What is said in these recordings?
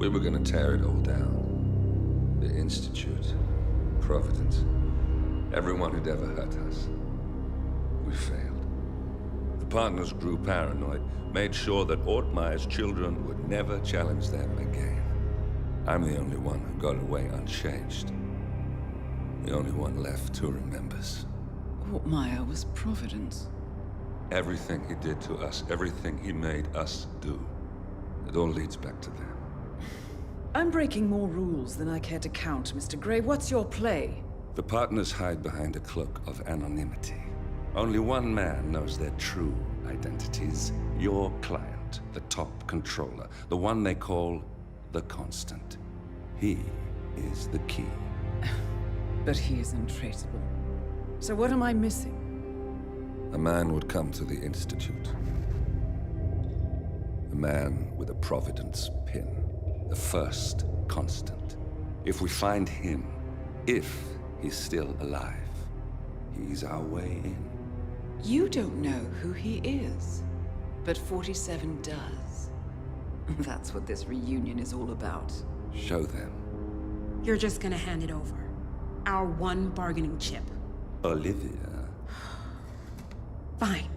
We were gonna tear it all down. The Institute, Providence, everyone who'd ever hurt us. We failed. The partners grew paranoid, made sure that Ortmeyer's children would never challenge them again. I'm the only one who got away unchanged. The only one left who remembers. Ortmeyer was Providence. Everything he did to us, everything he made us do, it all leads back to them. I'm breaking more rules than I care to count, Mr. Gray. What's your play? The partners hide behind a cloak of anonymity. Only one man knows their true identities. Your client, the top controller, the one they call the Constant. He is the key. But he is untraceable. So what am I missing? A man would come to the Institute. A man with a Providence pin. The first Constant. If we find him, if he's still alive, he's our way in. You don't know who he is, but 47 does. That's what this reunion is all about. Show them. You're just gonna hand it over. Our one bargaining chip. Olivia. Fine.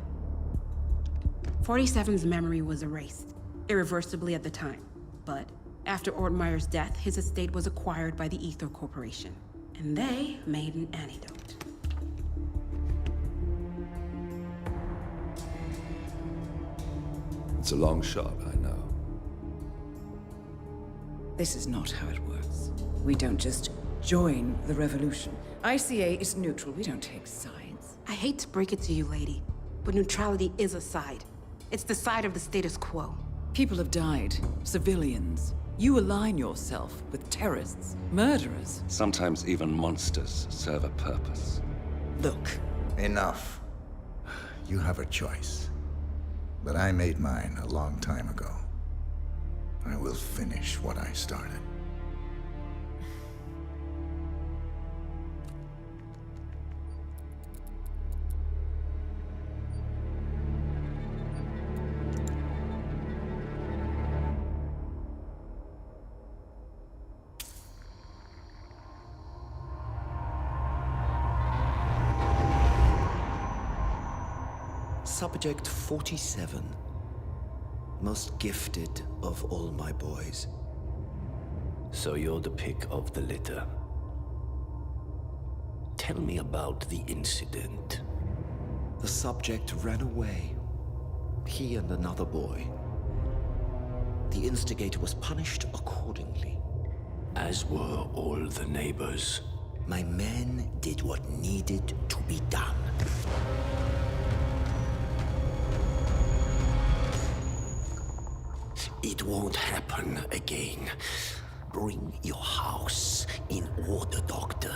47's memory was erased, irreversibly at the time. But after Ortmeyer's death, his estate was acquired by the Ether Corporation. And they made an antidote. It's a long shot, I know. This is not how it works. We don't just join the revolution. ICA is neutral. We don't take sides. I hate to break it to you, lady, but neutrality is a side. It's the side of the status quo. People have died. Civilians. You align yourself with terrorists, murderers. Sometimes even monsters serve a purpose. Look. Enough. You have a choice. But I made mine a long time ago. I will finish what I started. Subject 47. Most gifted of all my boys. So you're the pick of the litter. Tell me about the incident. The subject ran away. He and another boy. The instigator was punished accordingly. As were all the neighbors. My men did what needed to be done. It won't happen again. Bring your house in order, Doctor.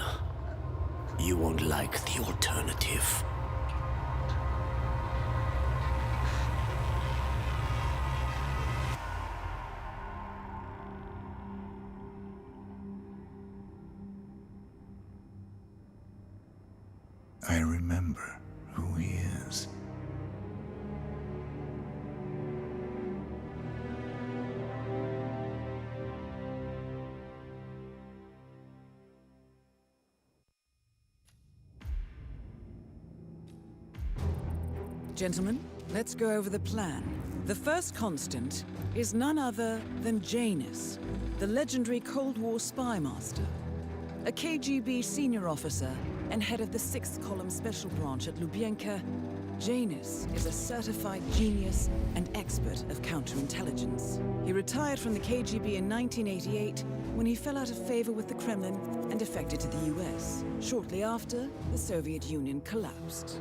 You won't like the alternative. I remember who he is. Gentlemen, let's go over the plan. The first Constant is none other than Janus, the legendary Cold War spy master. A KGB senior officer and head of the 6th Column Special Branch at Lubyanka, Janus is a certified genius and expert of counterintelligence. He retired from the KGB in 1988 when he fell out of favor with the Kremlin and defected to the US. Shortly after, the Soviet Union collapsed.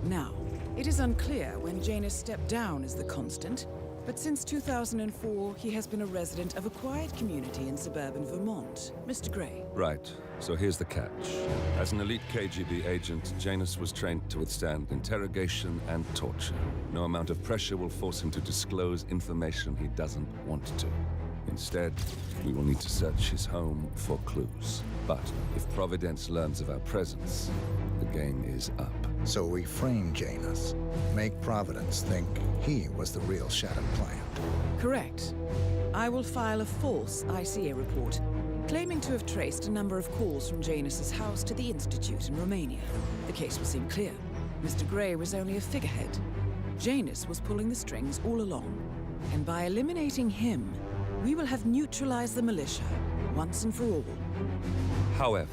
Now, it is unclear when Janus stepped down as the Constant, but since 2004, he has been a resident of a quiet community in suburban Vermont. Mr. Gray. Right. So here's the catch. As an elite KGB agent, Janus was trained to withstand interrogation and torture. No amount of pressure will force him to disclose information he doesn't want to. Instead, we will need to search his home for clues. But if Providence learns of our presence, the game is up. So we frame Janus, make Providence think he was the real Shattered client. Correct. I will file a false ICA report, claiming to have traced a number of calls from Janus's house to the Institute in Romania. The case will seem clear. Mr. Gray was only a figurehead. Janus was pulling the strings all along. And by eliminating him, we will have neutralized the militia, once and for all. However,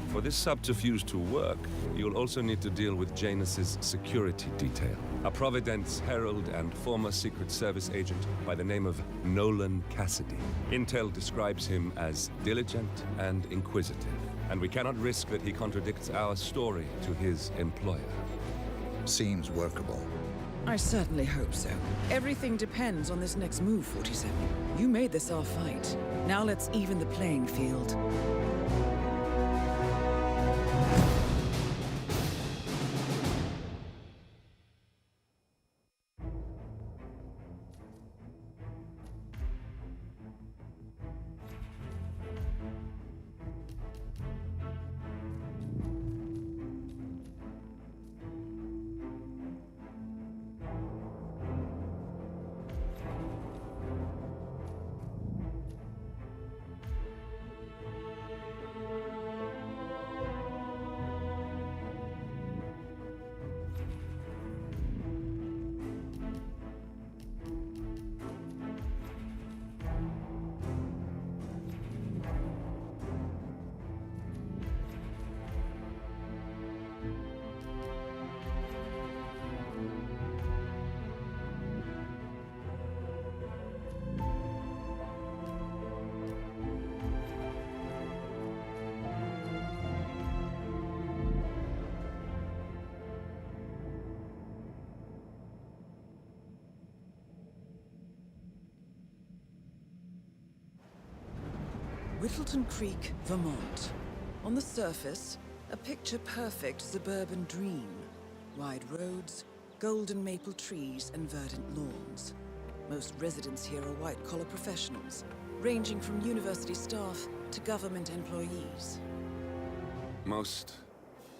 for this subterfuge to work, you'll also need to deal with Janus's security detail. A Providence herald and former Secret Service agent by the name of Nolan Cassidy. Intel describes him as diligent and inquisitive, and we cannot risk that he contradicts our story to his employer. Seems workable. I certainly hope so. Everything depends on this next move, 47. You made this our fight. Now let's even the playing field. Whittleton Creek, Vermont. On the surface, a picture-perfect suburban dream. Wide roads, golden maple trees, and verdant lawns. Most residents here are white-collar professionals, ranging from university staff to government employees. Most,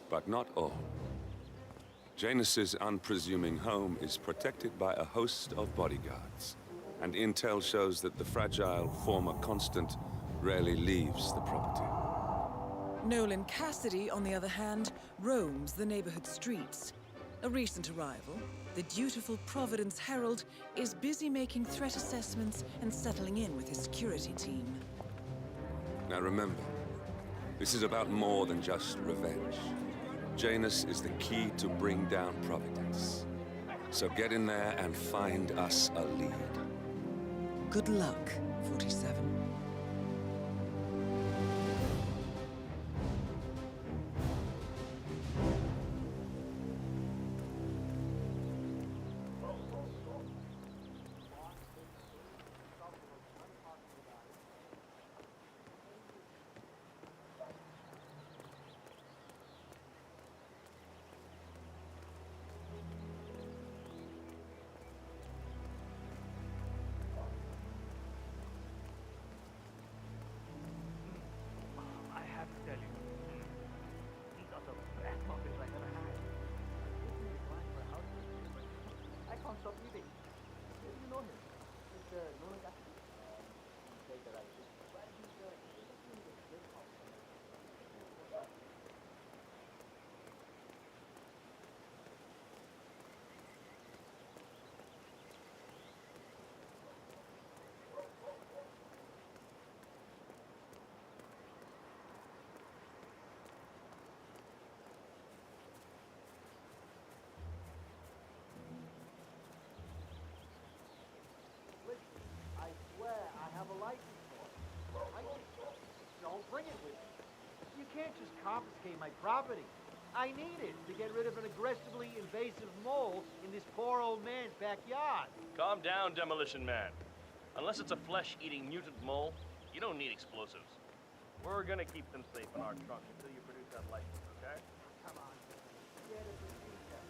but not all. Janus's unpresuming home is protected by a host of bodyguards, and intel shows that the fragile former Constant rarely leaves the property. Nolan Cassidy, on the other hand, roams the neighborhood streets. A recent arrival, the dutiful Providence Herald is busy making threat assessments and settling in with his security team. Now remember, this is about more than just revenge. Janus is the key to bring down Providence. So get in there and find us a lead. Good luck, 47. Bring it with you. You can't just confiscate my property. I need it to get rid of an aggressively invasive mole in this poor old man's backyard. Calm down, Demolition Man. Unless it's a flesh-eating mutant mole, you don't need explosives. We're gonna keep them safe in our trunk until you produce that license, okay? Come on. Get a procedure.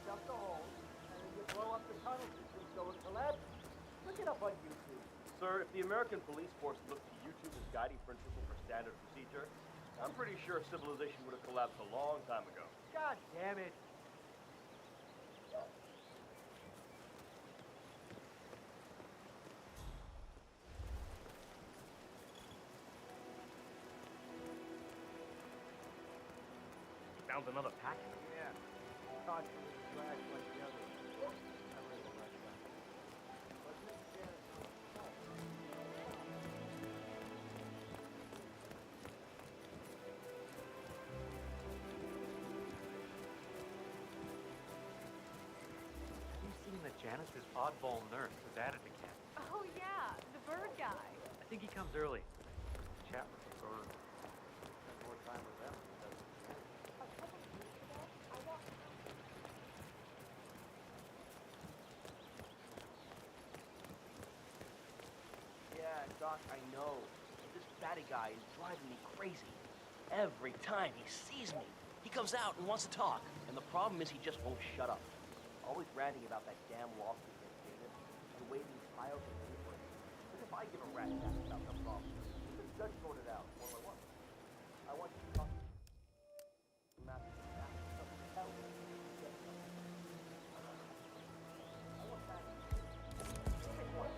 Dump the hole, and then you blow up the tunnel system so it collapses. Look it up on YouTube. Sir, if the American police force looked to YouTube as guiding principle for standard procedure, I'm pretty sure civilization would have collapsed a long time ago. God damn it. Found another package. Yeah. Thought it was trash like the others. I read the rest of it. But Miss Janet You've seen that Janice's oddball nurse was at it again. Oh, yeah, the bird guy. I think he comes early. Chat with the bird. Spend more time with them than he does with Janet. Yeah, Doc, I know. This fatty guy is driving me crazy. Every time he sees me, he comes out and wants to talk. And the problem is he just won't shut up. Always ranting about that damn lawsuit against David and the way these piles of paper. As if I give a rat's ass about the problem. The judge sorted it out one by one. I want you to talk to Matthew. Tell me. I want that. Take one.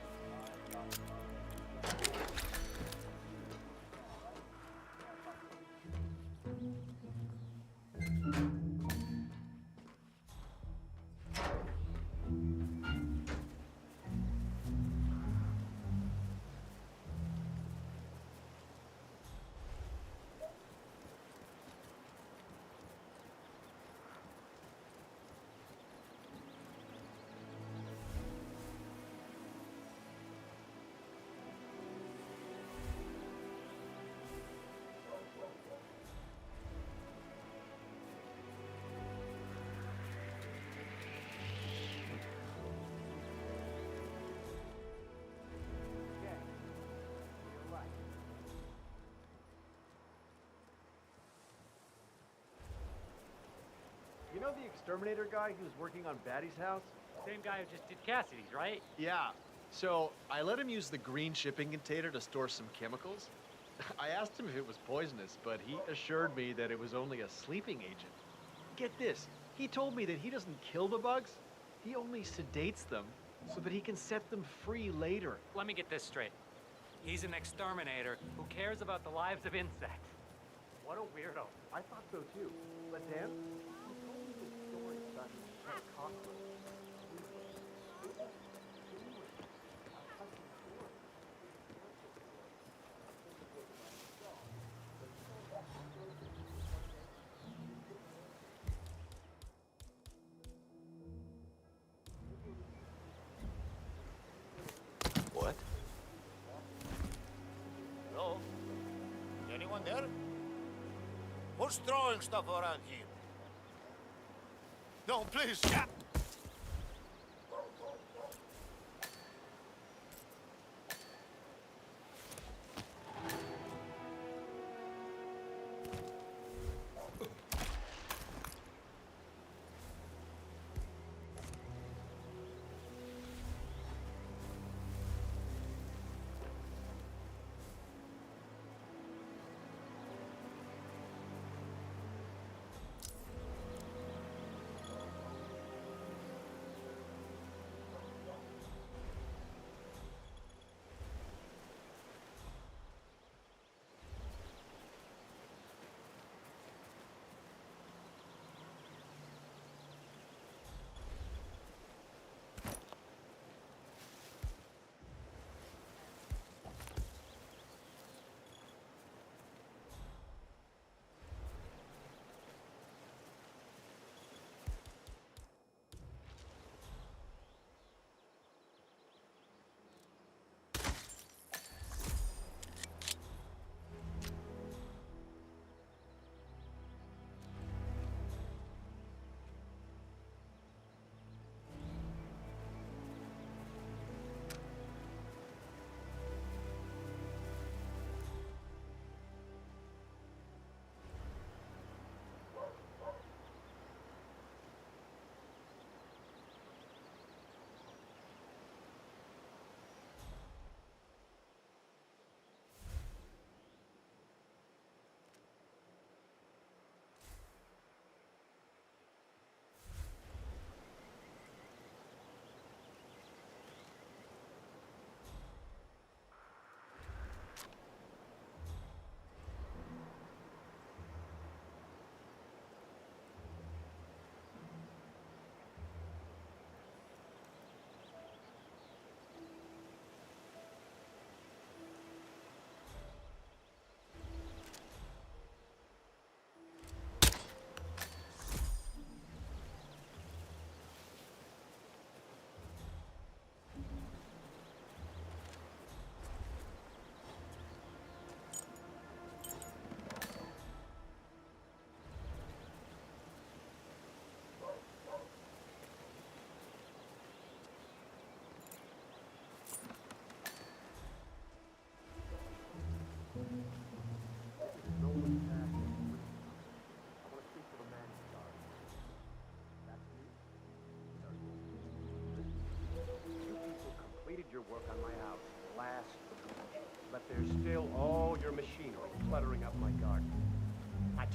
You know the exterminator guy who was working on Batty's house? Same guy who just did Cassidy's, right? Yeah. So I let him use the green shipping container to store some chemicals. I asked him if it was poisonous, but he assured me that it was only a sleeping agent. Get this, he told me that he doesn't kill the bugs, he only sedates them so that he can set them free later. Let me get this straight. He's an exterminator who cares about the lives of insects. What a weirdo. I thought so too. But Dan, he told me this story about that cockroach. What? Hello? Anyone there? Who's throwing stuff around here? No, please. Yeah.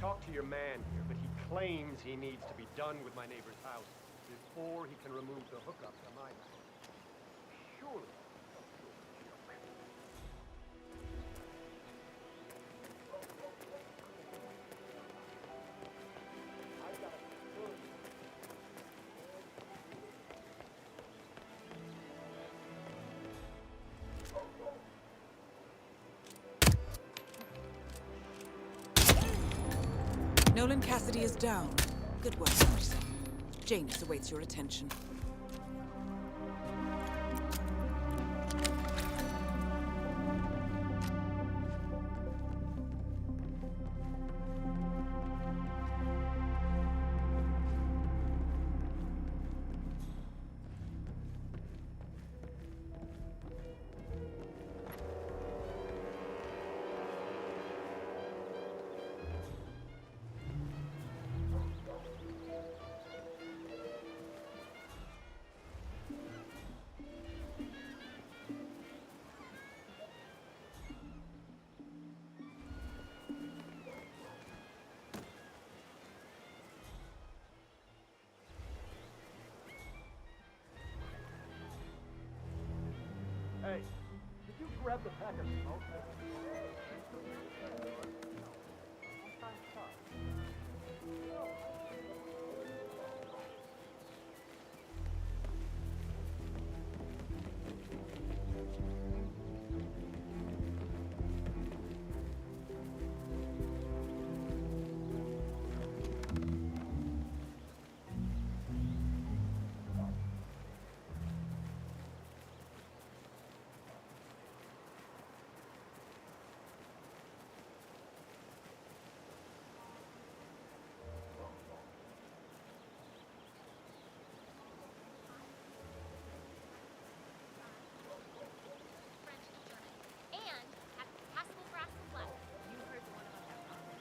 talked to your man here, but he claims he needs to be done with my neighbor's house before he can remove the hookup to my house. Surely. Nolan Cassidy is down. Good work, officer. Janus awaits your attention. Hey, did you grab the pack of smoke? And have passable grasses left. You heard the one about that problem.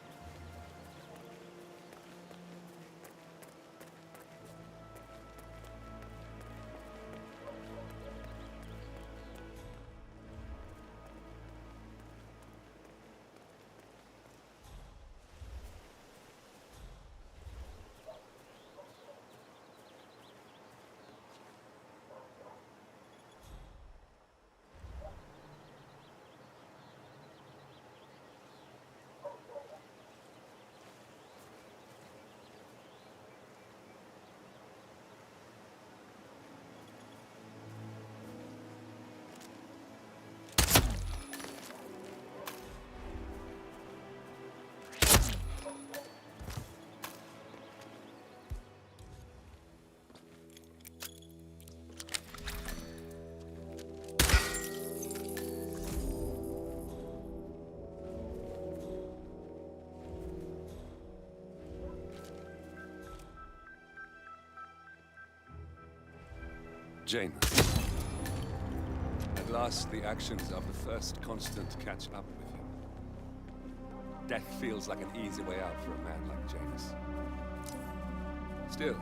Janus. At last, the actions of the first constant catch up with you. Death feels like an easy way out for a man like Janus. Still,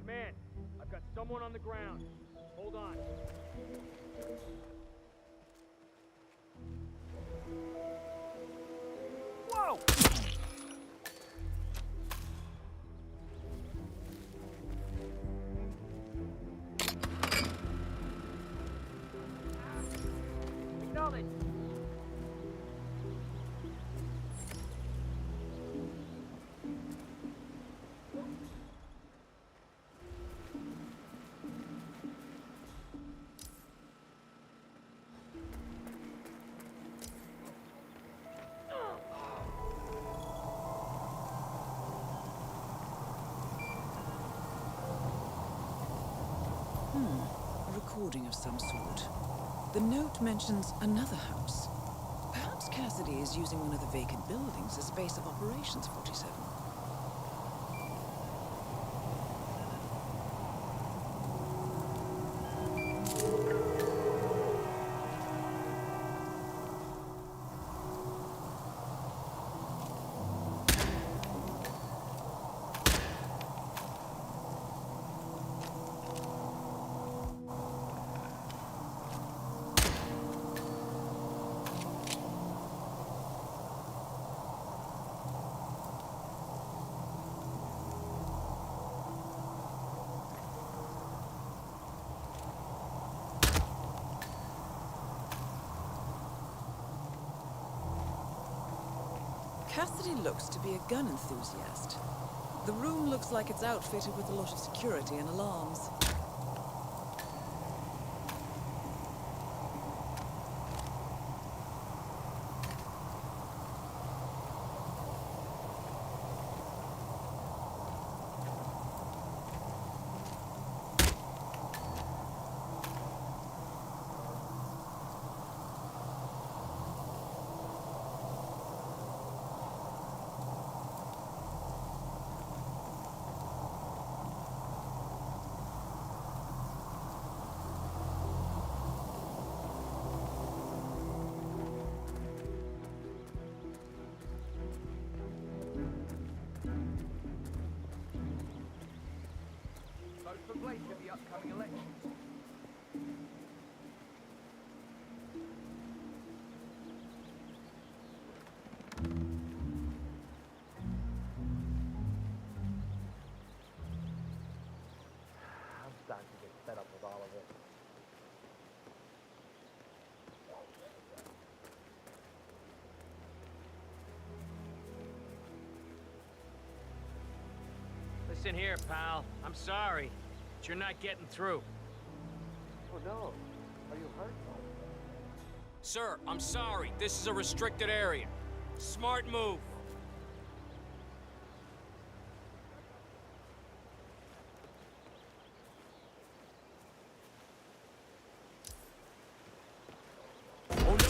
Man, I've got someone on the ground. Hold on. Whoa! Acknowledge. A recording of some sort. The note mentions another house. Perhaps Cassidy is using one of the vacant buildings as a base of operations, 47. Cassidy looks to be a gun enthusiast. The room looks like it's outfitted with a lot of security and alarms. Vote for Blake at the upcoming elections. I'm starting to get fed up with all of it. Listen here, pal. I'm sorry, but you're not getting through. Oh no. Are you hurt? Sir, I'm sorry. This is a restricted area. Smart move. Oh, no.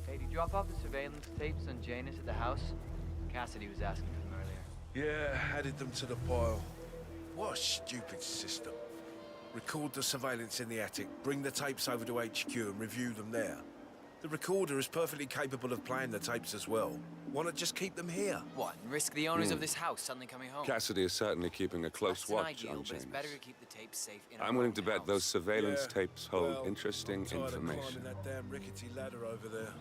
Hey, did you drop off the surveillance tapes on Janus at the house? Cassidy was asking for them earlier. Yeah, added them to the pile. What a stupid system. Record the surveillance in the attic, bring the tapes over to HQ and review them there. The recorder is perfectly capable of playing the tapes as well. Why not just keep them here? What, and risk the owners of this house suddenly coming home? Cassidy is certainly keeping a close That's an watch ideal, on but it's Janus. better to keep the tapes safe in I'm our willing own to bet house. those surveillance Yeah, tapes hold well, interesting I'm tired of information. climbing that damn rickety ladder over there.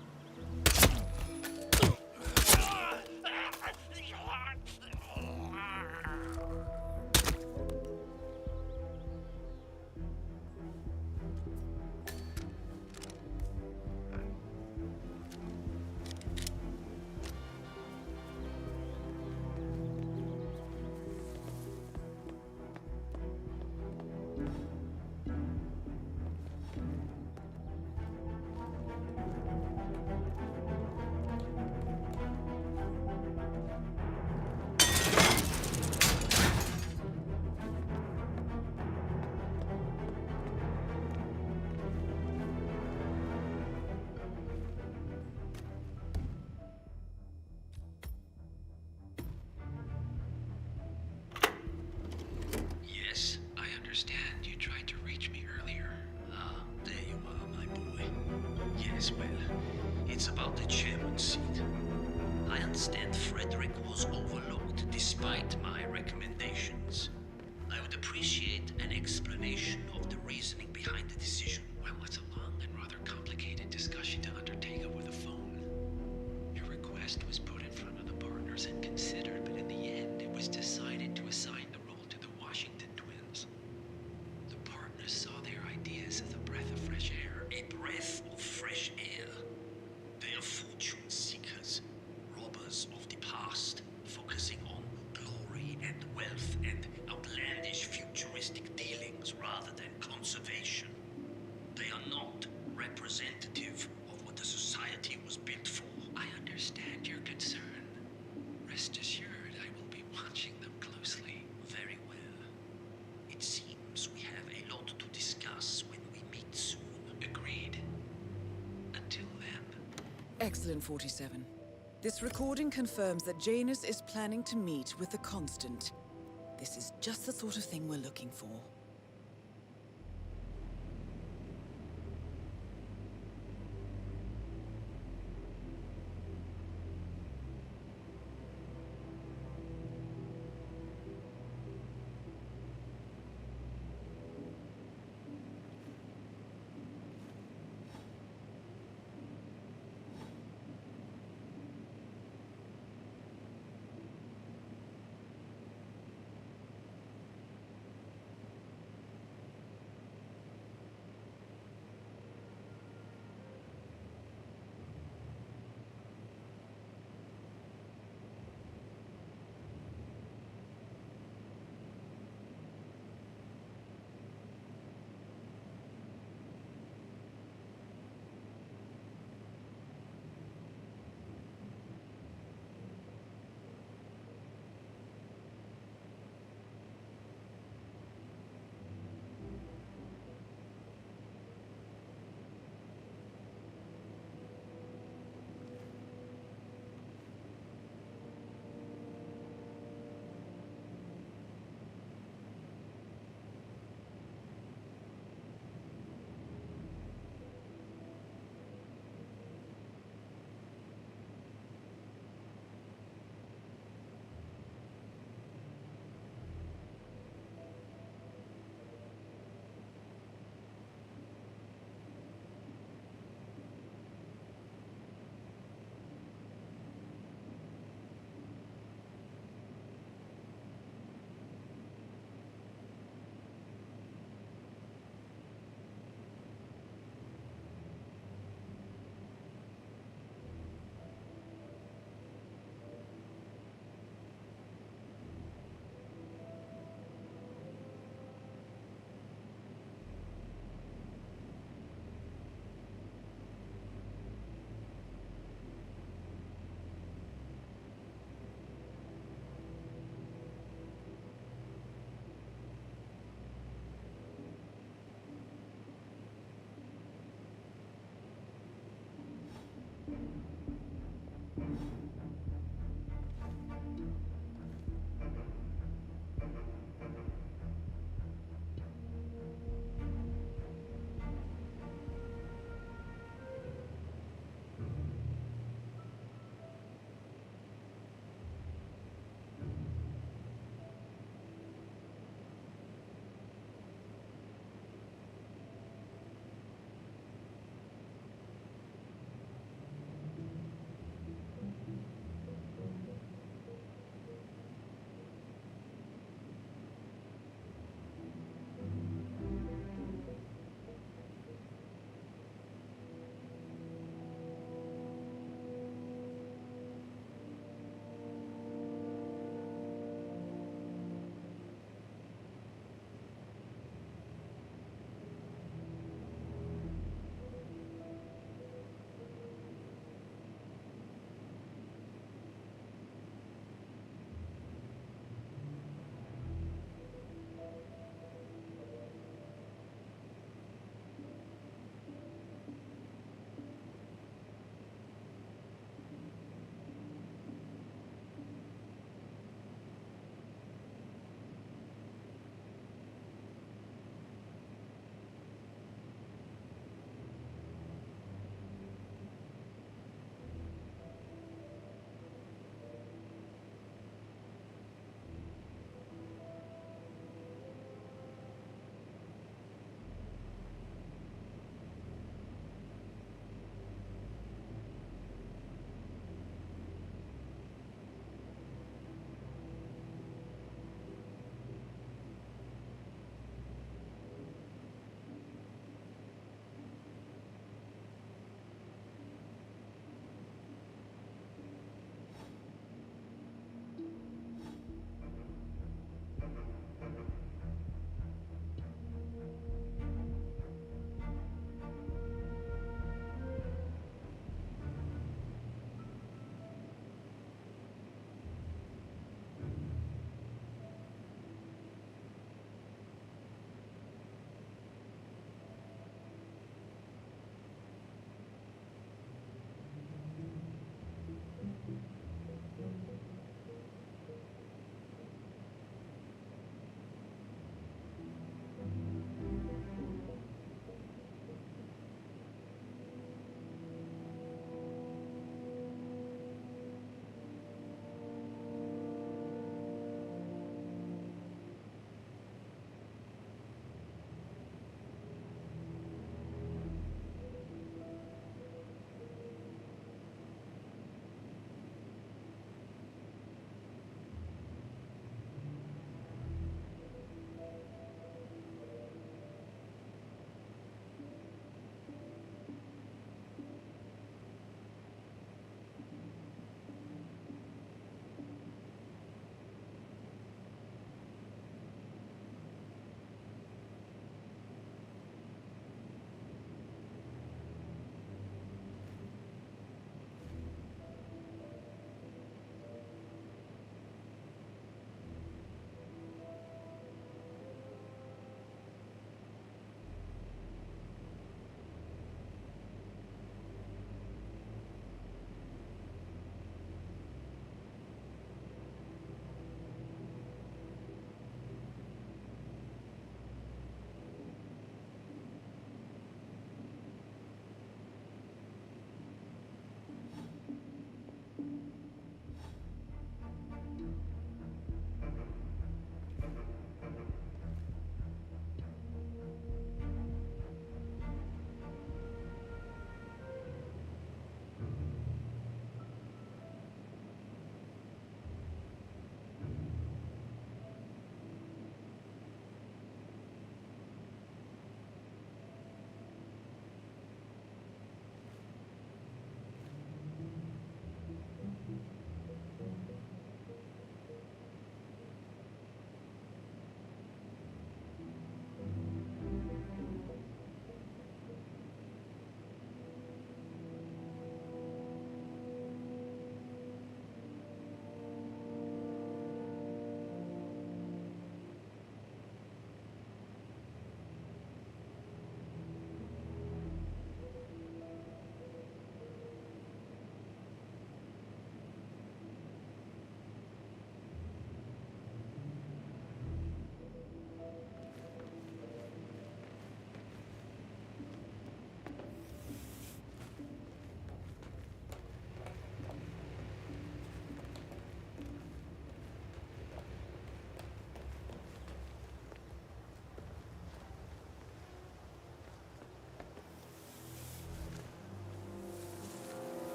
appreciate an explanation of the reasoning behind the decision. Well, it's a long and rather complicated discussion to undertake over the phone. Your request was put in front of the partners and considered, but in the end, it was decided to assign the role to the Washington twins. The partners saw their ideas as a breath of fresh air. A breath of fresh air. They are fortune seekers, robbers of the past, focusing on glory and wealth and outlandish futuristic dealings rather than conservation. They are not representative of what the society was built for. I understand your concern. Rest assured, I will be watching them closely. Very well. It seems we have a lot to discuss when we meet soon. Agreed. Until then. Excellent, 47. This recording confirms that Janus is planning to meet with the Constant. This is just the sort of thing we're looking for.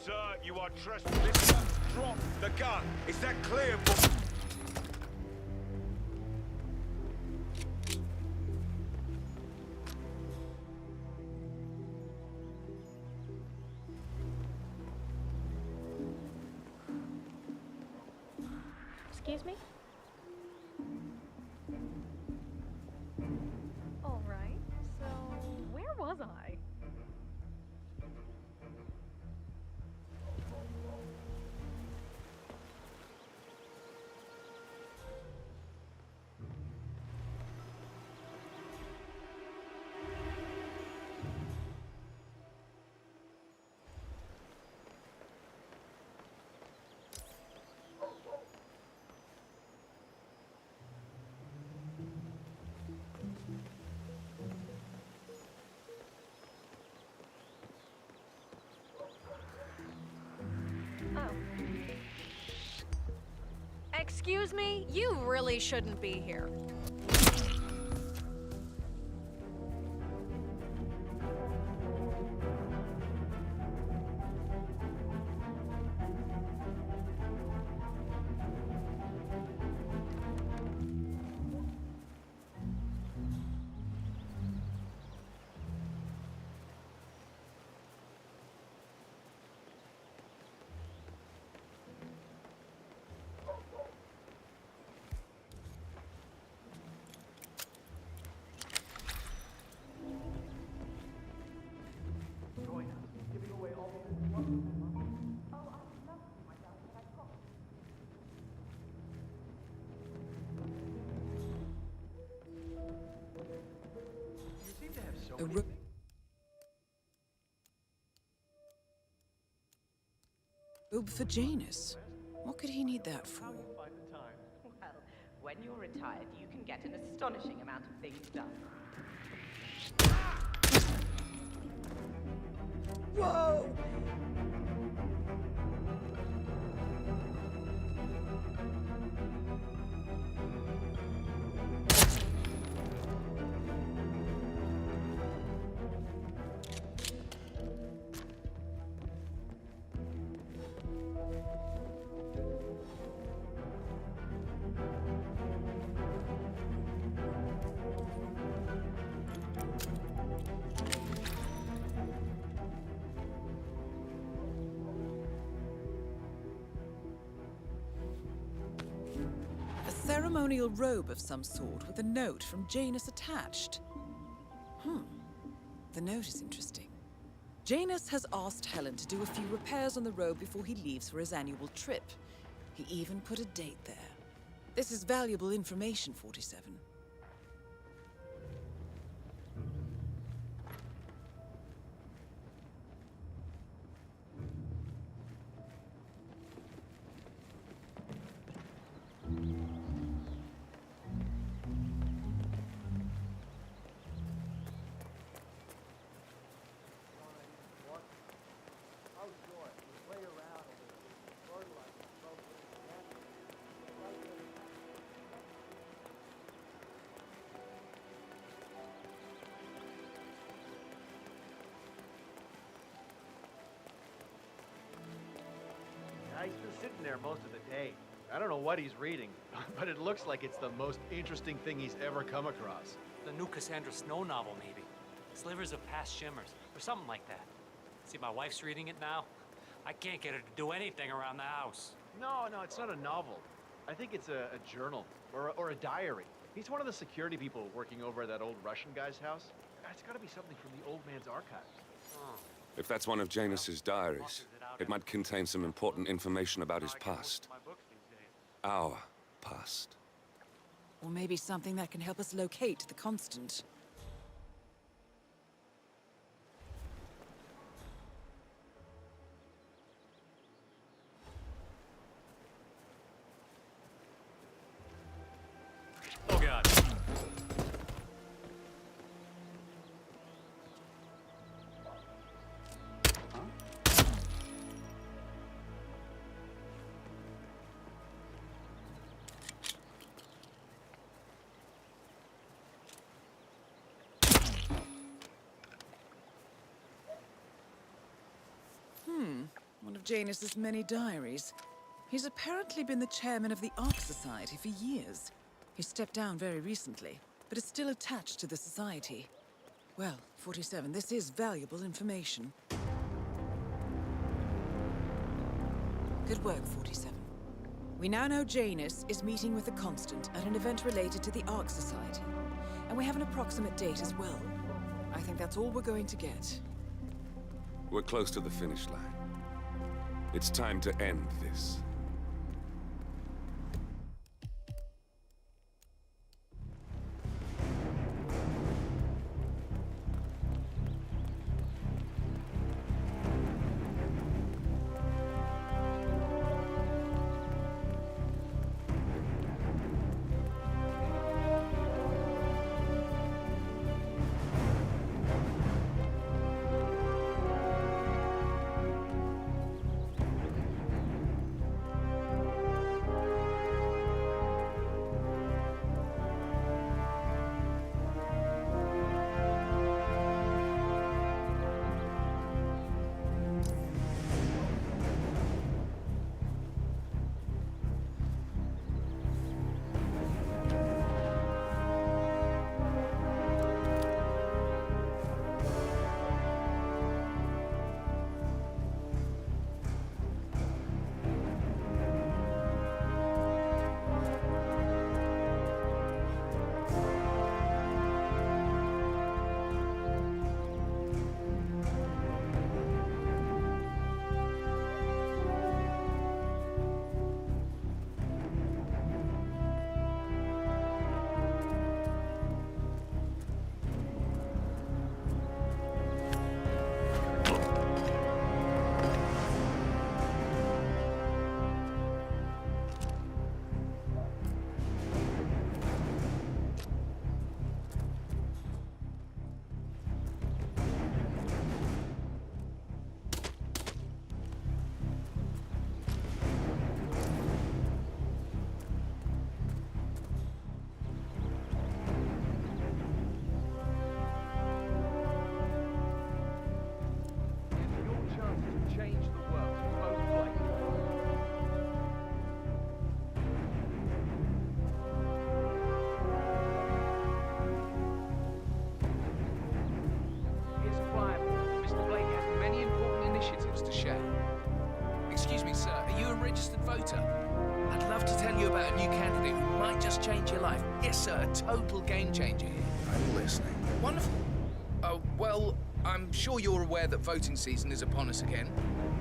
Sir, you are trespassing. Drop the gun. Is that clear, boy? Excuse me? All right, so where was I? Oh. Excuse me? You really shouldn't be here. A ro- robe for Janus. What could he need that for? Well, when you're retired, you can get an astonishing amount of things done. Whoa! A ceremonial robe of some sort with a note from Janus attached. The note is interesting. Janus has asked Helen to do a few repairs on the robe before he leaves for his annual trip. He even put a date there. This is valuable information, 47. He's been sitting there most of the day. I don't know what he's reading, but it looks like it's the most interesting thing he's ever come across. The new Cassandra Snow novel, maybe. Slivers of Past Shimmers, or something like that. See, my wife's reading it now. I can't get her to do anything around the house. No, it's not a novel. I think it's a journal, or a diary. He's one of the security people working over at that old Russian guy's house. It's gotta be something from the old man's archives. Oh. If that's one of Janus's diaries, it might contain some important information about his past. Our past. Or maybe something that can help us locate the Constant. Oh, God. Janus's many diaries. He's apparently been the chairman of the Ark Society for years. He stepped down very recently, but is still attached to the society. Well, 47, this is valuable information. Good work, 47. We now know Janus is meeting with the Constant at an event related to the Ark Society. And we have an approximate date as well. I think that's all we're going to get. We're close to the finish line. It's time to end this. I'd love to tell you about a new candidate who might just change your life. Yes, sir, a total game changer here. I'm listening. Wonderful. Well, I'm sure you're aware that voting season is upon us again.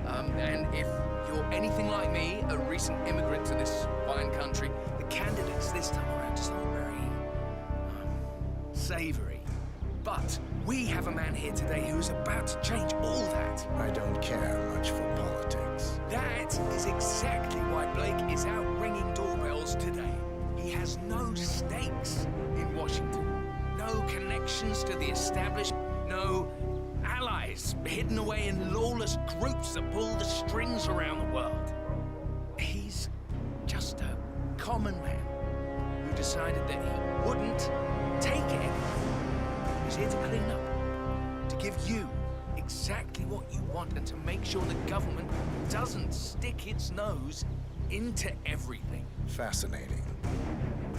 And if you're anything like me, a recent immigrant to this fine country, the candidates this time around just aren't very savory. But we have a man here today who is about to change all that. I don't care much for politics. That is exactly why Blake is out ringing doorbells today. He has no stakes in Washington, no connections to the establishment, no allies hidden away in lawless groups that pull the strings around the world. He's just a common man who decided that he wouldn't take it. He's here to clean up, to give you exactly what you want, and to make sure the government doesn't stick its nose into everything. Fascinating.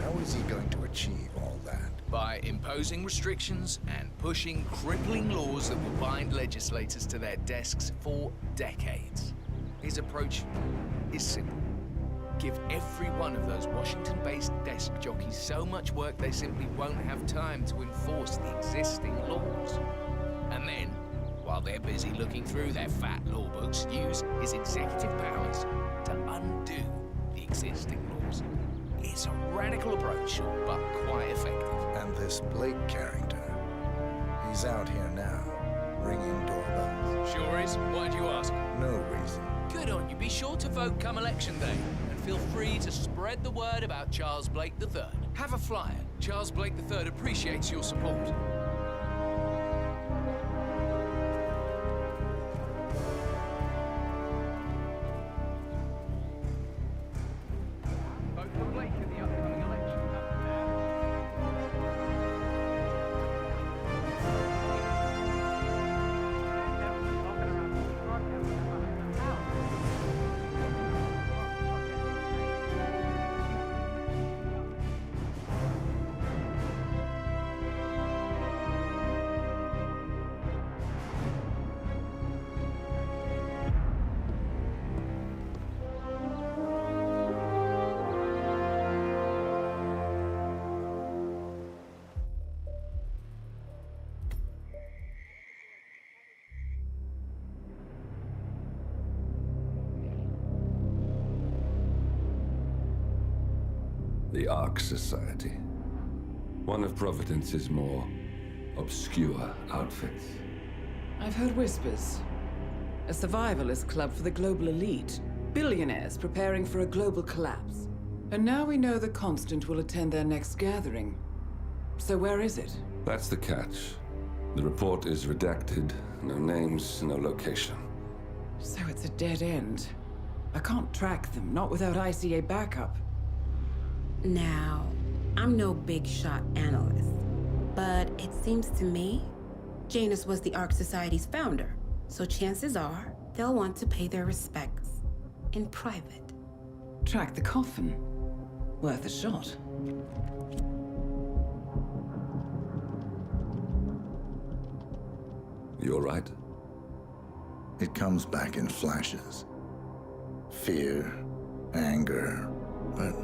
How is he going to achieve all that? By imposing restrictions and pushing crippling laws that will bind legislators to their desks for decades. His approach is simple. Give every one of those Washington-based desk jockeys so much work they simply won't have time to enforce the existing laws. And then, while they're busy looking through their fat law books, use his executive powers to undo the existing laws. It's a radical approach, but quite effective. And this Blake character, he's out here now, ringing doorbells. Sure is. Why'd you ask? No reason. Good on you. Be sure to vote come election day. And feel free to spread the word about Charles Blake III. Have a flyer. Charles Blake III appreciates your support. Vote for Blake in the upcoming election. The Ark Society. One of Providence's more obscure outfits. I've heard whispers. A survivalist club for the global elite. Billionaires preparing for a global collapse. And now we know the Constant will attend their next gathering. So where is it? That's the catch. The report is redacted. No names, no location. So it's a dead end. I can't track them, not without ICA backup. Now, I'm no big shot analyst, but it seems to me Janus was the Ark Society's founder, so chances are they'll want to pay their respects in private. Track the coffin. Worth a shot. You all right? It comes back in flashes. Fear, anger, but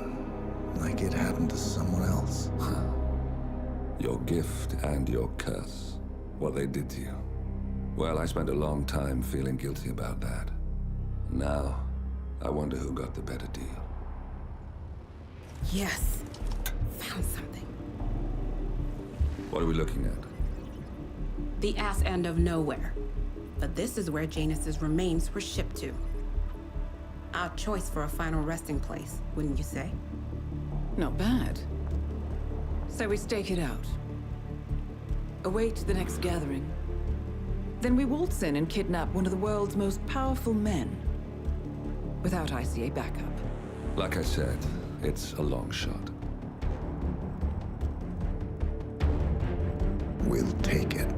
like it happened to someone else. Your gift and your curse. What they did to you. Well, I spent a long time feeling guilty about that. Now, I wonder who got the better deal. Yes, found something. What are we looking at? The ass end of nowhere. But this is where Janus's remains were shipped to. Our choice for a final resting place, wouldn't you say? Not bad. So we stake it out. Await the next gathering. Then we waltz in and kidnap one of the world's most powerful men. Without ICA backup. Like I said, it's a long shot. We'll take it.